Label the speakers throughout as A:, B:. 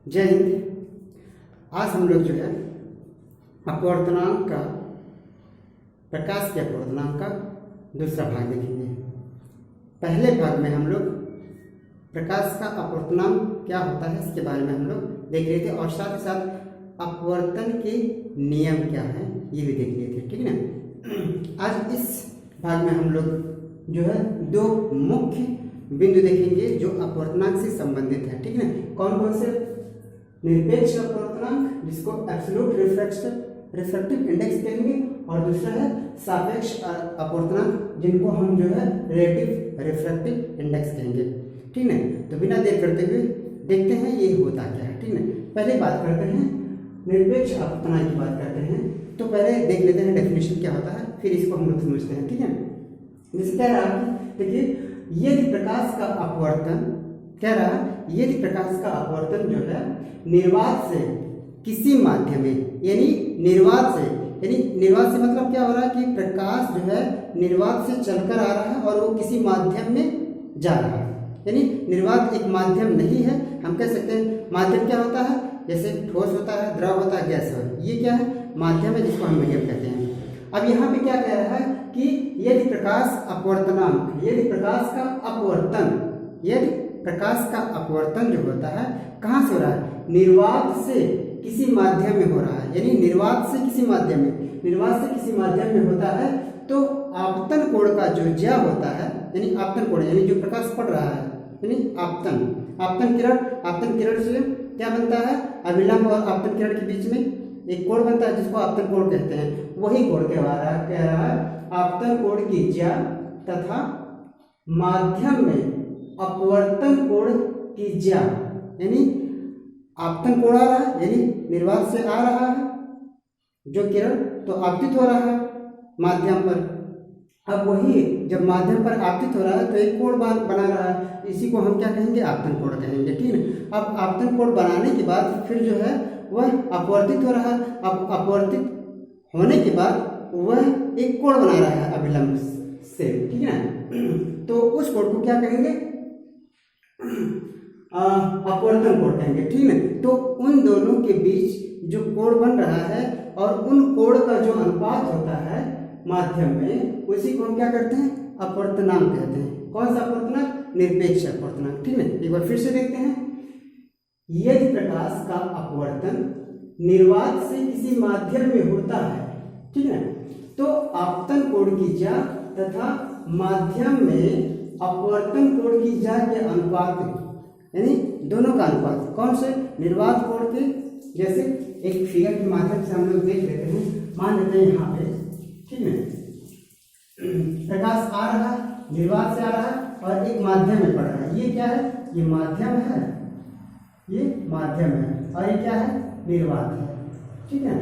A: जय हिंद। आज हम लोग जो है अपवर्तनांक का, प्रकाश के अपवर्तनांक का दूसरा भाग देखेंगे। पहले भाग में हम लोग प्रकाश का अपवर्तनांक क्या होता है इसके बारे में हम लोग देख रहे थे और साथ ही साथ अपवर्तन के नियम क्या है ये भी देख रहे थे, ठीक है ना। आज इस भाग में हम लोग जो है दो मुख्य बिंदु देखेंगे जो अपवर्तनांक से संबंधित है, ठीक है ना। कौन कौन से? निरपेक्ष अपवर्तनांक जिसको एब्सोल्यूट रिफ्रैक्टिव इंडेक्स कहेंगे और दूसरा है सापेक्ष अपवर्तनांक जिनको हम जो है रिलेटिव रिफ्रैक्टिव इंडेक्स कहेंगे, ठीक है। तो बिना देर करते हुए देखते हैं ये होता क्या है, ठीक है। पहले बात करते हैं निरपेक्ष अपवर्तनांक की बात करते हैं। तो पहले देख लेते हैं डेफिनेशन क्या होता है, फिर इसको हम लोग समझते हैं, ठीक है। जैसे कह रहा है, देखिए यदि प्रकाश का अपवर्तन कह रहा है, यदि प्रकाश का अपवर्तन जो है निर्वात से किसी माध्यम में, यानी निर्वात से मतलब क्या हो रहा है कि प्रकाश जो है निर्वात से चलकर आ रहा है और वो किसी माध्यम में जा रहा है। यानी निर्वात एक माध्यम नहीं है। हम कह सकते हैं माध्यम क्या होता है, जैसे ठोस होता है, द्रव होता है, गैस होता है, ये क्या है? माध्यम है जिसको हम मीडियम कहते हैं। अब यहाँ पे क्या कह रहा है कि यदि प्रकाश अपवर्तनांक, यदि प्रकाश का अपवर्तन जो होता है कहाँ से हो रहा है? निर्वात से किसी माध्यम में हो रहा है। यानी निर्वात से किसी माध्यम में होता है तो आपतन कोण का जो ज्या होता है, यानी आपतन कोण यानी जो प्रकाश पड़ रहा है, यानी आपतन किरण से क्या बनता है? अभिलंब और आपतन किरण के बीच में एक कोण बनता है जिसको आपतन कोण कहते हैं। वही कोण कह रहा है आपतन कोण की ज्या तथा माध्यम में अपवर्तन कोण की ज्या, यानी आपतन कोण आ रहा है यानी निर्वात से आ रहा है जो किरण, तो आपतित हो रहा है माध्यम पर। अब वही जब माध्यम पर आपतित हो रहा है तो एक कोण बना रहा है, इसी को हम क्या कहेंगे? आपतन कोण कहेंगे, ठीक है। अब आपतन कोण बनाने के बाद फिर जो है वह अपवर्तित हो रहा है। अब अपवर्तित होने के बाद वह एक कोण बना रहा है अभिलंब से, ठीक है ना। तो उस कोण को क्या कहेंगे? अपवर्तन कोण कहेंगे, ठीक है। तो उन दोनों के बीच जो कोण बन रहा है और उन कोण का जो अनुपात होता है माध्यम में, उसी को हम क्या करते हैं? अपवर्तनांक कहते हैं। कौन सा अपवर्तनांक? निरपेक्ष अपवर्तनांक, ठीक है। एक बार फिर से देखते हैं। यदि प्रकाश का अपवर्तन निर्वात से किसी माध्यम में होता है, ठीक है, तो आपतन कोण की ज्या तथा माध्यम में अपवर्तन कोण की ज्या के अनुपात में, यानी दोनों का अनुपात, कौन से? निर्वात कोण के, जैसे एक फिगर के माध्यम से हम लोग देख लेते हैं। मान लेते हैं यहाँ पे, ठीक है, प्रकाश आ रहा है, निर्वात से आ रहा है और एक माध्यम में पड़ रहा है। ये क्या है? ये माध्यम है, ये माध्यम है और ये क्या है? निर्वात है, ठीक है।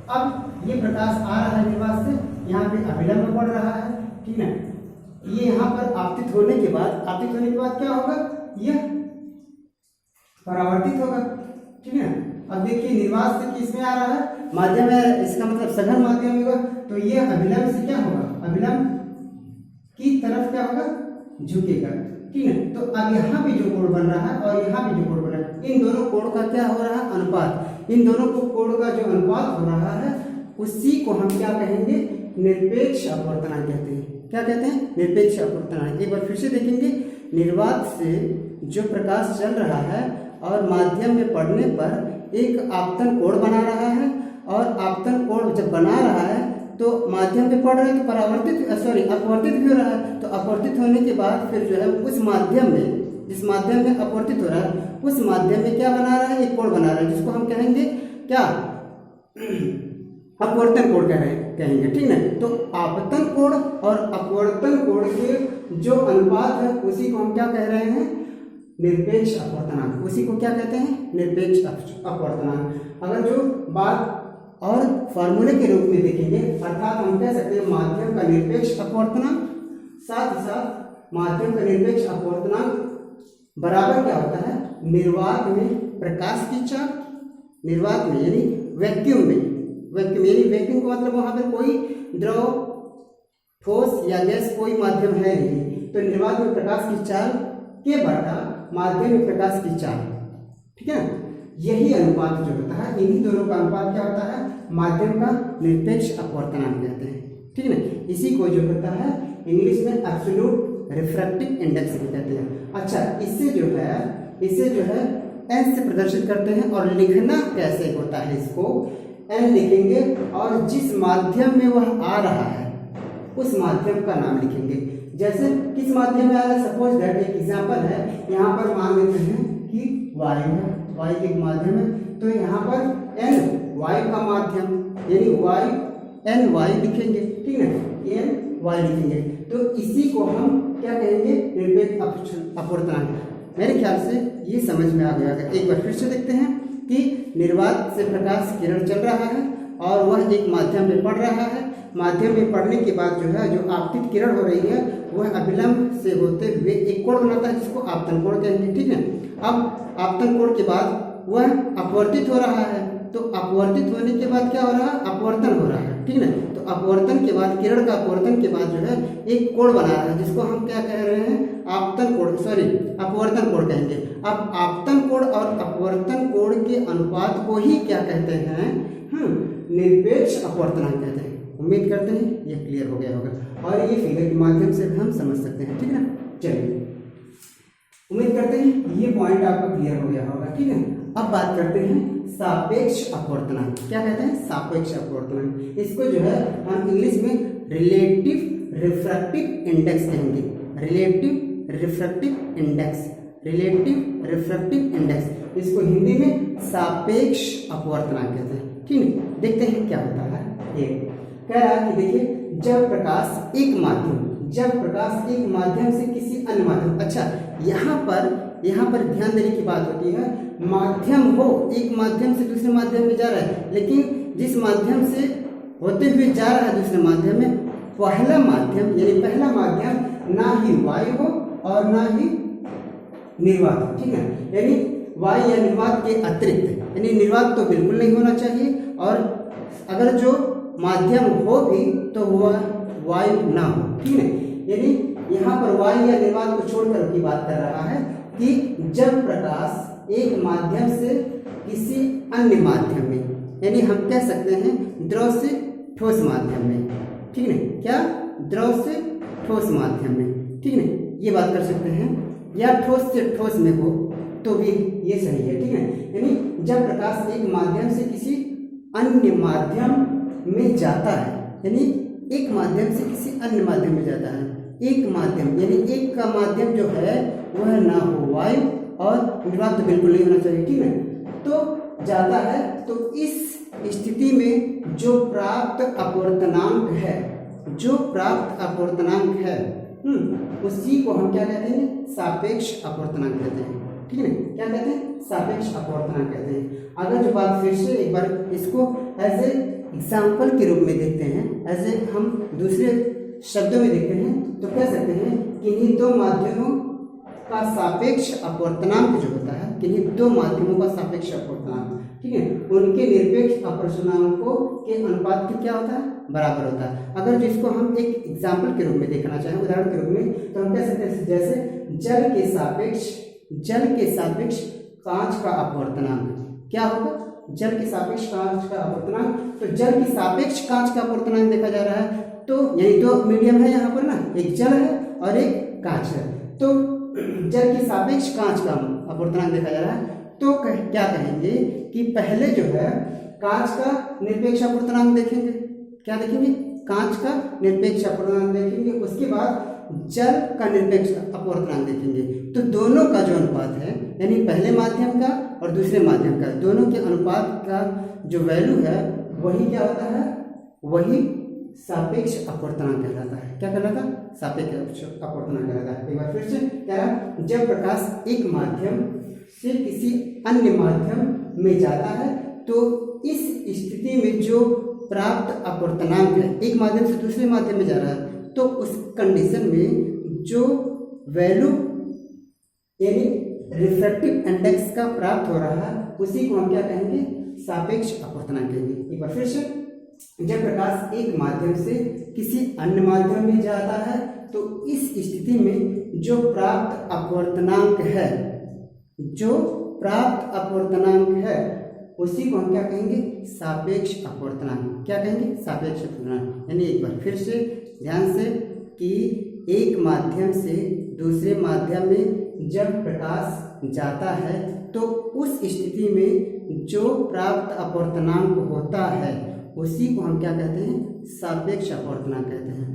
A: अब ये प्रकाश आ रहा है निर्वात से, यहाँ पे अभिलंब पड़ रहा है, ठीक है। ये यहाँ पर आपतित होने के बाद क्या होगा? यह परावर्तित होगा, ठीक है। अब देखिए निर्वात से किसमें आ रहा है? माध्यम है, इसका मतलब सघन माध्यम होगा, तो ये अभिलंब से क्या होगा? अभिलंब की तरफ क्या होगा? झुकेगा, ठीक है। तो अब यहाँ पे जो कोण बन रहा है और यहाँ पे जो कोण बन रहा है, इन दोनों कोण का क्या हो रहा है? अनुपात। इन दोनों को कोण का जो अनुपात हो रहा है उसी को हम क्या कहेंगे? निरपेक्ष अपवर्तनांक कहते हैं। क्या कहते हैं? निरपेक्ष अपवर्तनांक। एक बार फिर से देखेंगे। निर्वात से जो प्रकाश चल रहा है और माध्यम में पड़ने पर एक आपतन कोण बना रहा है और आपतन कोण जब बना रहा है तो माध्यम पे पड़ रहा है तो अपवर्तित भी हो रहा है। तो अपवर्तित होने के बाद फिर जो है उस माध्यम में, जिस माध्यम में अपवर्तित हो रहा है उस माध्यम में क्या बना रहा है? एक कोण बना रहा है जिसको हम कहेंगे क्या? अपवर्तन कोण कहेंगे, ठीक है। तो आपतन कोण और अपवर्तन कोण के जो अनुपात है उसी को हम क्या कह रहे हैं? निरपेक्ष अपवर्तनांक। उसी को क्या कहते हैं? निरपेक्ष अपवर्तनांक। अगर जो बात और फॉर्मूले के रूप में देखेंगे, अर्थात हम कह सकते हैं माध्यम का निरपेक्ष अपवर्तनांक, साथ ही साथ माध्यम का निरपेक्ष अपवर्तनांक बराबर क्या होता है? निर्वात में प्रकाश की चाप, निर्वात में यानी वैक्यूम में, यानी वैक्यूम का मतलब वहां पर कोई द्रव, ठोस या गैस कोई माध्यम है नहीं, तो निर्वात में प्रकाश की चाल के बटा माध्यम में प्रकाश की चाल, ठीक है ना। यही अनुपात जो होता है, इन्हीं दोनों का अनुपात क्या होता है, माध्यम का निरपेक्ष अपवर्तनांक कहते हैं, ठीक है ना। इसी को जो होता है इंग्लिश में एब्सोल्यूट रिफ्रैक्टिव इंडेक्स भी कहते हैं। अच्छा, इसे जो है एन से प्रदर्शित करते हैं, और लिखना कैसे होता है, इसको एन लिखेंगे और जिस माध्यम में वह आ रहा है उस माध्यम का नाम लिखेंगे। जैसे किस माध्यम में आ रहा है, सपोज दैट एक एग्जांपल है, यहाँ पर मान लेते हैं कि वायु है, वायु एक माध्यम है, तो यहाँ पर एन वायु का माध्यम यानी वायु एन वायु लिखेंगे, ठीक है, एन वायु लिखेंगे। तो इसी को हम क्या कहेंगे, निरपेक्ष अपवर्तनांक। मेरे ख्याल से ये समझ में आ गया है। एक बार फिर से देखते हैं कि निर्वात से प्रकाश किरण चल रहा है और वह एक माध्यम में पड़ रहा है। माध्यम में पड़ने के बाद जो है जो आपतित किरण हो रही है वह अभिलंब से होते हुए एक कोण बनाता है जिसको आपतन कोण कहेंगे, ठीक है। अब आपतन कोण के बाद वह अपवर्तित हो रहा है, तो अपवर्तित होने के बाद क्या हो रहा है, अपवर्तन हो रहा है, ठीक है। तो अपवर्तन के बाद, किरण का अपवर्तन के बाद जो है एक कोण बना रहा है जिसको हम क्या कह रहे हैं, आपतन कोण, सॉरी अपवर्तन कोण कहेंगे। अब आपतन कोण और अपवर्तन कोण के अनुपात को ही क्या कहते हैं, निरपेक्ष अपवर्तनांक कहते हैं। उम्मीद करते हैं ये क्लियर हो गया होगा और ये फिगर के माध्यम से हम समझ सकते हैं, ठीक है ना। चलिए, उम्मीद करते हैं ये पॉइंट आपका क्लियर हो गया होगा, ठीक है। अब बात करते हैं सापेक्ष अपवर्तनांक। क्या कहते हैं, सापेक्ष अपवर्तनांक। इसको जो है हम इंग्लिश में रिलेटिव रिफ्रैक्टिव इंडेक्स कहेंगे, relative refractive index, relative refractive index. इसको हिंदी में सापेक्ष अपवर्तनांक कहते हैं, ठीक है। देखते हैं क्या होता है। एक कह रहा है कि देखिए, जब प्रकाश एक माध्यम से किसी अन्य माध्यम, अच्छा यहाँ पर ध्यान देने की बात होती है, माध्यम हो, एक माध्यम से दूसरे माध्यम में जा रहा है, लेकिन जिस माध्यम से होते हुए जा रहा है दूसरे माध्यम में, पहला माध्यम ना ही वायु हो और ना ही निर्वात हो, ठीक है। यानी वायु या निर्वात के अतिरिक्त, यानी निर्वात तो बिल्कुल नहीं होना चाहिए, और अगर जो माध्यम हो भी तो वह वायु ना हो, ठीक है। यानी यहाँ पर वायु या निर्वात को छोड़कर की बात कर रहा है कि जब प्रकाश एक माध्यम से किसी अन्य माध्यम में, यानी हम कह सकते हैं द्रव से ठोस माध्यम में, ठीक है, क्या द्रव से ठोस माध्यम में, ठीक है, ये बात कर सकते हैं, या ठोस से ठोस में हो तो भी ये सही है, ठीक है। यानी जब प्रकाश एक माध्यम से किसी अन्य माध्यम में जाता है, यानी एक माध्यम से किसी अन्य माध्यम में जाता है, एक माध्यम यानी एक का माध्यम जो है वह ना हो वायु और निर्वात तो बिल्कुल नहीं होना चाहिए, ठीक है, तो जाता है, तो इस स्थिति में जो प्राप्त अपवर्तनांक है, उसी को हम क्या कहते हैं, सापेक्ष अपवर्तनांक कहते हैं, ठीक है। क्या कहते हैं, सापेक्ष अपवर्तनांक कहते हैं। अगर जो बात फिर से एक बार इसको एज ए एग्जाम्पल के रूप में देखते हैं, एज ए हम दूसरे शब्दों में देखते हैं, तो कह सकते हैं कि इन्हीं दो माध्यमों का सापेक्ष अपवर्तनांक जो होता है, किन्हीं दो माध्यमों का सापेक्ष अपवर्तनांक, ठीक है, उनके निरपेक्ष अपवर्तनांकों के अनुपात की क्या होता है, बराबर होता है। अगर जिसको हम एक एग्जाम्पल के रूप में देखना चाहें, उदाहरण के रूप में, तो हम कह सकते हैं जैसे जल के सापेक्ष कांच का अपवर्तनांक क्या होगा, जल के सापेक्ष कांच का अपवर्तनांक, तो जल के सापेक्ष कांच का अपवर्तनांक देखा जा रहा है, तो यही दो मीडियम है यहाँ पर ना, एक जल है और एक कांच है, तो जल के सापेक्ष कांच का अपवर्तनांक देखा जा रहा है, तो क्या कहेंगे कि पहले जो है कांच का निरपेक्ष अपवर्तनांक देखेंगे, क्या देखेंगे, कांच का निरपेक्ष अपवर्तनांक देखेंगे, उसके बाद जल का निरपेक्ष अपवर्तनांक देखेंगे। तो दोनों का जो अनुपात है, यानी पहले माध्यम का और दूसरे माध्यम का, दोनों के अनुपात का जो वैल्यू है वही क्या होता है, वही सापेक्ष अपवर्तनांक कहलाता है। क्या कहलाता है, सापेक्ष अपवर्तनांक कहलाता है। एक बार फिर से क्या, जब प्रकाश एक माध्यम से किसी अन्य माध्यम में जाता है, तो इस स्थिति में जो प्राप्त अपवर्तनांक है, एक माध्यम से दूसरे माध्यम में जा रहा है, तो उस कंडीशन में जो वैल्यू यानी रिफ्रैक्टिव इंडेक्स का प्राप्त हो रहा है, उसी को हम क्या कहेंगे, सापेक्ष अपवर्तनांक कहेंगे। एक बार फिर से, जब प्रकाश एक माध्यम से किसी अन्य माध्यम में जाता है, तो इस स्थिति में जो प्राप्त अपवर्तनांक है, जो प्राप्त अपवर्तनांक है उसी को हम क्या कहेंगे, सापेक्ष अपवर्तनांक। क्या कहेंगे, सापेक्ष अपवर्तनांक। यानी एक बार फिर से ध्यान से कि एक माध्यम से दूसरे माध्यम में जब प्रकाश जाता है तो उस स्थिति में जो प्राप्त अपवर्तनांक होता है उसी को हम क्या कहते हैं, सापेक्ष अपवर्तनांक कहते हैं।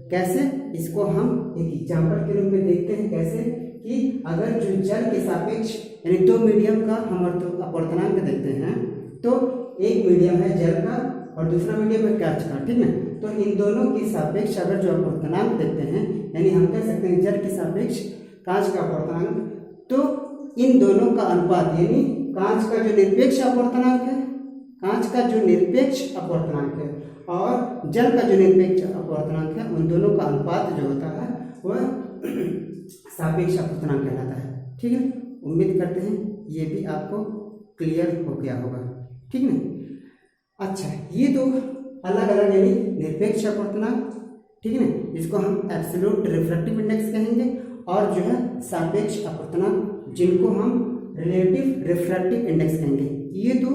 A: कैसे, इसको हम एक एग्जाम्पल के रूप में देखते हैं। कैसे कि अगर जो जल के सापेक्ष यानी दो मीडियम का हम अपवर्तनांक देखते हैं तो एक मीडियम है जल का और दूसरा मीडियम है कांच का, ठीक है। तो इन दोनों के सापेक्ष अगर जो अपवर्तनांक देखते हैं, यानी हम कह सकते हैं जल के सापेक्ष कांच का अपवर्तनांक, तो इन दोनों का अनुपात यानी कांच का जो निरपेक्ष अपवर्तनांक है, कांच का जो निरपेक्ष अपवर्तनांक है और जल का जो निरपेक्ष अपवर्तनांक है, उन दोनों का अनुपात जो होता है वह सापेक्ष अपवर्तनांक कहलाता है, ठीक है। उम्मीद करते हैं ये भी आपको क्लियर हो गया होगा, ठीक है। अच्छा, ये दो अलग अलग यानी निरपेक्ष अपवर्तनांक, ठीक है ना, इसको हम एब्सोल्यूट रिफ्रैक्टिव इंडेक्स कहेंगे, और जो है सापेक्ष अपवर्तनांक जिनको हम रिलेटिव रिफ्रैक्टिव इंडेक्स कहेंगे। ये तो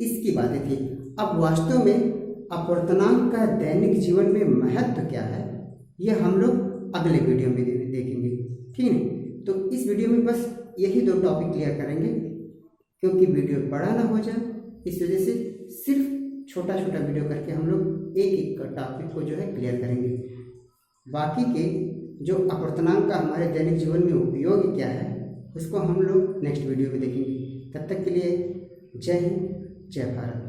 A: इसकी बातें थी। अब वास्तव में अपवर्तनांक का दैनिक जीवन में महत्व क्या है, ये हम लोग अगले वीडियो में देखेंगे, ठीक है। तो इस वीडियो में बस यही दो टॉपिक क्लियर करेंगे, क्योंकि वीडियो बड़ा ना हो जाए, इस वजह से सिर्फ छोटा छोटा वीडियो करके हम लोग एक एक टॉपिक को जो है क्लियर करेंगे। बाकी के जो अपवर्तनांक का हमारे दैनिक जीवन में उपयोग क्या है उसको हम लोग नेक्स्ट वीडियो में देखेंगे। तब तक के लिए जय हिंद, जय भारत।